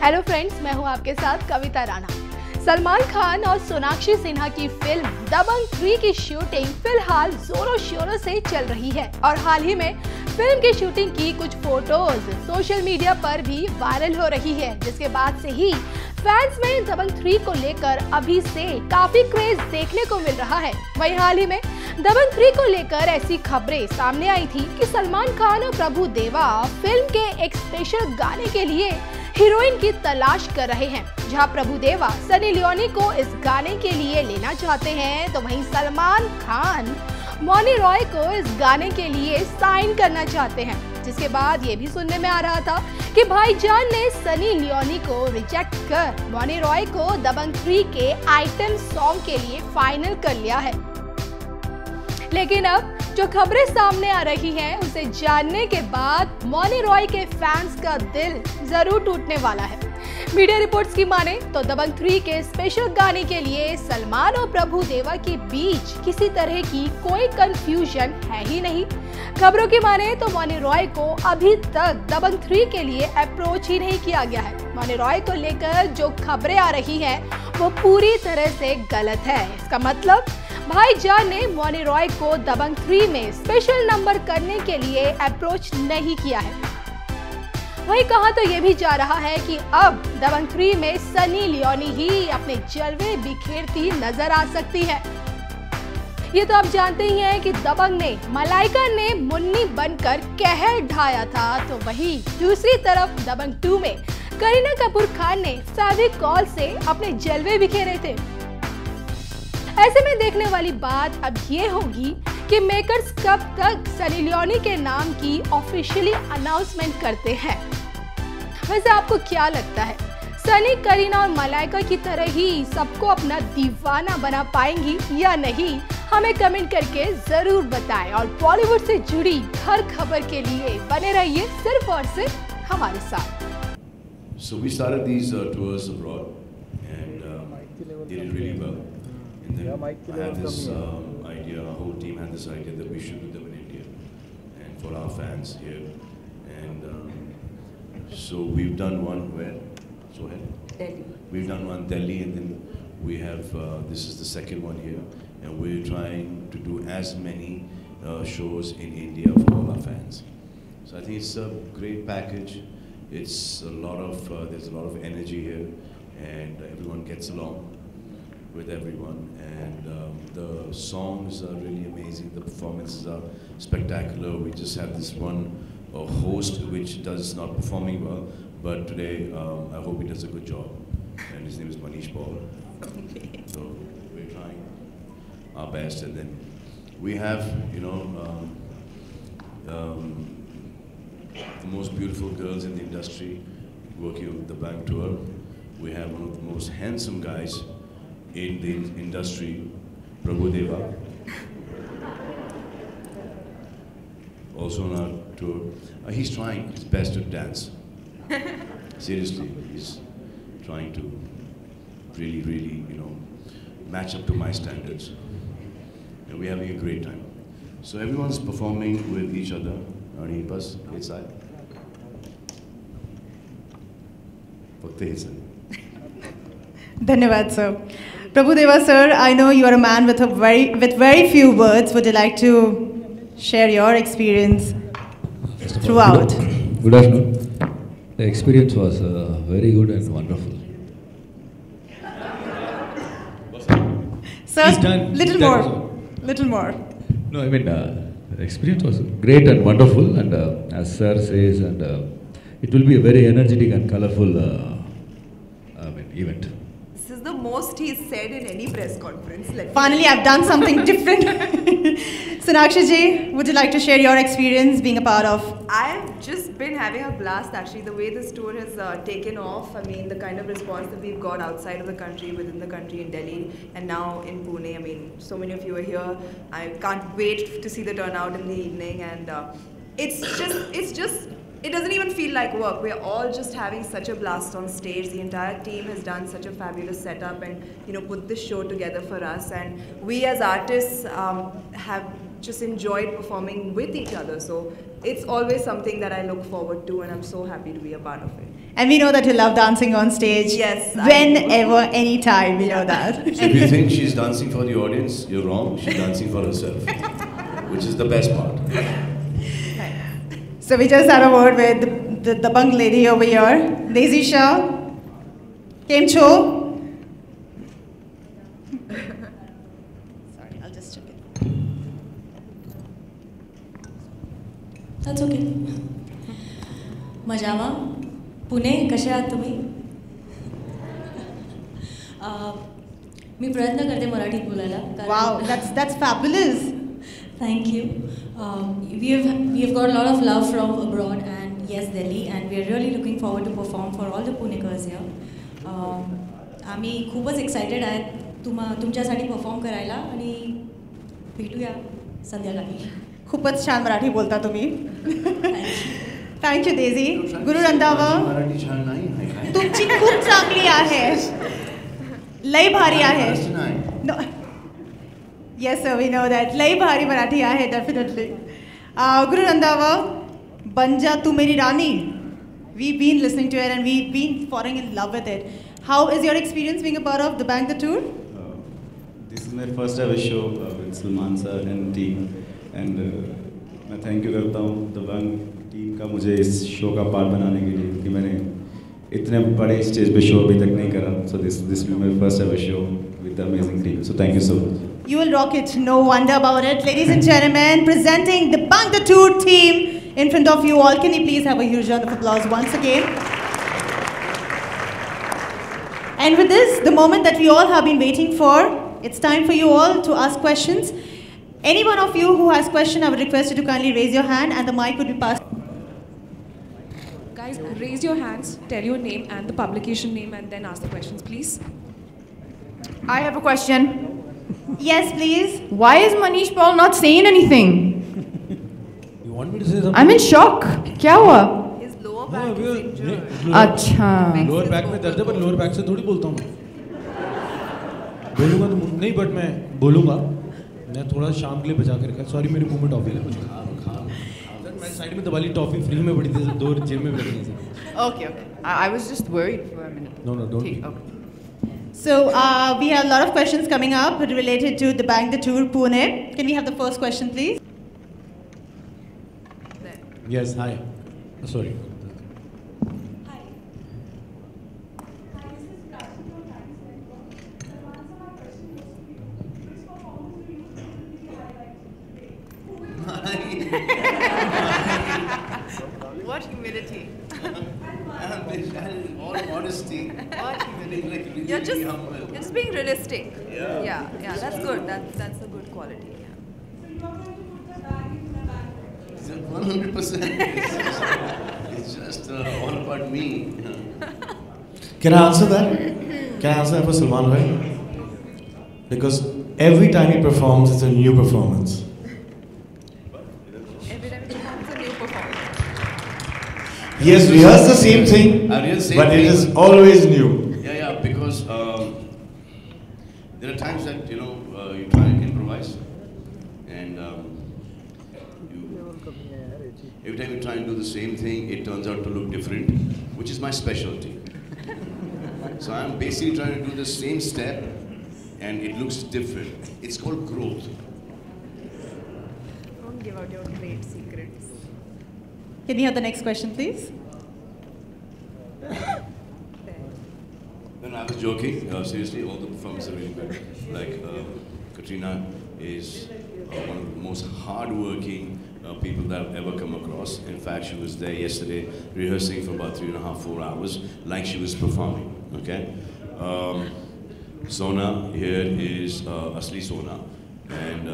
Hello friends, मैं हूं आपके साथ कविता राणा। सलमान खान और सोनाक्षी सिन्हा की फिल्म दबंग 3 की शूटिंग फिलहाल जोरों शोरों से चल रही है और हाल ही में फिल्म की शूटिंग की कुछ फोटोज सोशल मीडिया पर भी वायरल हो रही है, जिसके बाद से ही फैंस में दबंग 3 को लेकर अभी से काफी क्रेज देखने को मिल रहा है। वहीं हाल ही में दबंग 3 को लेकर ऐसी खबरें सामने आई थी कि सलमान खान और प्रभु देवा फिल्म के एक स्पेशल गाने के लिए हीरोइन की तलाश कर रहे हैं। जहां प्रभु देवा सनी लियोनी को इस गाने के लिए लेना चाहते हैं, तो वहीं सलमान खान मौनी रॉय को इस गाने के लिए साइन करना चाहते हैं। जिसके बाद ये भी सुनने में आ रहा था कि भाईजान ने सनी लियोनी को रिजेक्ट कर मौनी रॉय को दबंग 3 के आइटम सॉन्ग के लिए फाइनल कर लिया है। लेकिन अब जो खबरें सामने आ रही हैं, उसे जानने के बाद मौनी रॉय के फैंस का दिल जरूर टूटने वाला है। मीडिया रिपोर्ट्स की माने तो दबंग 3 के स्पेशल गाने के लिए सलमान और प्रभु देवा के बीच किसी तरह की कोई कंफ्यूजन है ही नहीं। खबरों की माने तो मौनी रॉय को अभी तक दबंग 3 के लिए अप्रोच ही नहीं किया गया है। मौनी रॉय को लेकर जो खबरें आ रही हैं, वो पूरी तरह से गलत है। इसका मतलब भाईजान ने मौनी रॉय को दबंग 3 में स्पेशल नंबर करने के लिए अप्रोच नहीं किया है। वहीं कहा तो ये भी जा रहा है कि अब दबंग 3 में सनी लियोनी ही अपने जलवे बिखेरती नजर आ सकती है। ये तो आप जानते ही हैं कि दबंग ने मलाइका ने मुन्नी बनकर कहर ढाया था, तो वहीं दूसरी तरफ दबंग 2 में करीना कपूर खान ने फेविकॉल से अपने जलवे बिखेरे थे। ऐसे में देखने वाली बात अब ये होगी कि मेकर्स कब तक सनी लियोनी के नाम की ऑफिशियली अनाउंसमेंट करते हैं। वैसे आपको क्या लगता है, सनी, करीना और मलाइका की तरह ही सबको अपना दीवाना बना पाएंगी या नहीं? हमें कमेंट करके जरूर बताएं और बॉलीवुड से जुड़ी हर खबर के लिए बने रहिए सिर्फ और सिर्फ हमारे साथ। So we started these tours abroad and did it really well. And then I had this idea, our whole team had this idea that we should do them in India and for our fans here. And so we've done one where? So ahead. Delhi. We've done one Delhi, and then we have this is the second one here, and we're trying to do as many shows in India for all our fans. So I think it's a great package. It's a lot of there's a lot of energy here, and everyone gets along with everyone, and the songs are really amazing. The performances are spectacular. We just have this one host which does not performing well, but today I hope he does a good job, and his name is Manish Paul. So we're trying our best, and then we have the most beautiful girls in the industry working on the bank tour. We have one of the most handsome guys in the industry, Prabhu Deva, also on our tour. He's trying his best to dance. Seriously, he's trying to really, match up to my standards. And we're having a great time. So everyone's performing with each other. Arnie, bus, inside. Dhanyawad, sir. Prabhu Deva, sir, I know you are a man with very few words. Would you like to share your experience throughout? Good afternoon. The experience was very good and wonderful. Sir, little more. No, I mean, the experience was great and wonderful, and as sir says, and it will be a very energetic and colorful event. This is the most he's said in any press conference. Finally, I've done something different. Sonakshi ji, would you like to share your experience being a part of? I've just been having a blast actually. The way this tour has taken off, I mean, the kind of response that we've got outside of the country, within the country, in Delhi, and now in Pune. I mean, so many of you are here. I can't wait to see the turnout in the evening, and it doesn't even feel like work. We're all just having such a blast on stage. The entire team has done such a fabulous setup and put this show together for us, and we as artists have just enjoyed performing with each other. So it's always something that I look forward to, and I'm so happy to be a part of it. And we know that you love dancing on stage. Yes, Whenever, anytime, we know that. So if you think she's dancing for the audience, you're wrong. She's dancing for herself, which is the best part. So we just had a word with the Dabang lady over here, Daisy Shah. Kem cho? Sorry, I'll just check it. That's okay. मजामा Pune कसे आहात तुम्ही? मी प्रयत्न करते मराठीत बोलायला. Wow, that's fabulous. Thank you. We have got a lot of love from abroad and yes, Delhi, and we are really looking forward to perform for all the Punekars here. आम्ही खूपच excited आहेत तुमच्यासाठी perform करायला आणि भेटूया संध्याकाळी. खूपच छान मराठी बोलता तुम्ही. Thank you Daisy. गुरु रंधावा, तुमची खूप चांगली आहे, लय भारी आहे. Yes sir, we know that. लय भारी मराठी आहे डेफिनेटली. गुरु रंधावा, बन जा तू मेरी रानी. We've been listening to it and we've been falling in love with it. How is your experience being a part of Dabang the Tour? This is my first ever show with Salman sir and team, and मैं thank you करता हूँ दबंग team का मुझे इस show का part बनाने के लिए, क्योंकि मैंने इतने बड़े स्टेज पे शो अभी तक नहीं करा. So this will be my first ever show with the amazing team. So thank you so much. You will rock it, no wonder about it. Ladies and gentlemen, presenting the Dabang the Tour team in front of you all. Can you please have a huge round of applause once again? And with this, the moment that we all have been waiting for, it's time for you all to ask questions. Any one of you who has question, I would request you to kindly raise your hand and the mic would be passed. Guys, raise your hands, tell your name and the publication name and then ask the questions, please. I have a question. Yes, please. Why is Manish Paul not saying anything? You want me to say something? I'm in shock. क्या हुआ? His lower back is injured. अच्छा. Lower back में दर्द है, पर lower back से थोड़ी बोलता हूँ मैं. बोलूँगा तो नहीं, but मैं बोलूँगा. मैं थोड़ा शाम के लिए बचा के रखा. Sorry, मेरी मुंह में टॉफी है कुछ. मैं साइड में दबा ली टॉफी फ्री में पड़ी थी, दो जेब में रखनी थी. Okay. I was just worried for a minute. No, don't. Okay. So we have a lot of questions coming up related to the Dabang the Tour Pune. Can we have the first question, please? Yes, hi. Sorry. Hi. What humility. All modesty. What humility. You're just being realistic. Yeah, that's good. That's a good quality. Yeah. 100%. It's just all about me. Can I answer that? Can I answer that for Salman Bhai? Because every time he performs, it's a new performance. Every time it's a new performance. He has rehearsed the same thing, but it is always new. Yeah, because there are times that you try and improvise, and every time you try and do the same thing, it turns out to look different, which is my specialty. So I'm basically trying to do the same step, and it looks different. It's called growth. Don't give out your great secrets. Can we have the next question, please? No, I was joking. Seriously, all the performances are really good. Like Katrina is one of the most hard-working people that I've ever come across. In fact, she was there yesterday rehearsing for about 3.5, 4 hours, like she was performing. Okay. Sona here is Asli Sona, and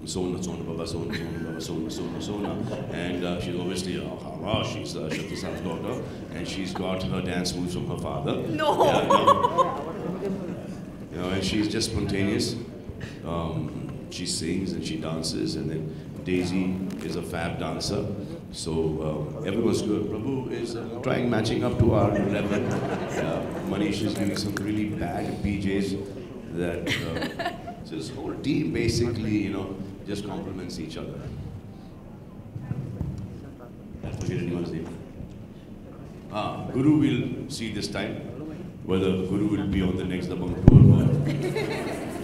Sona Baba, Sona, and she's obviously she's Shakti San's daughter, and she's got her dance moves from her father. No. And she's just spontaneous. She sings and she dances, and then Daisy is a fab dancer. So everyone's good. Prabhu is trying matching up to our level. Manish is doing some really bad PJs that. So this whole team basically, just complements each other. I forget anyone's name. Guru will see this time whether Guru will be on the next Dabangg tour or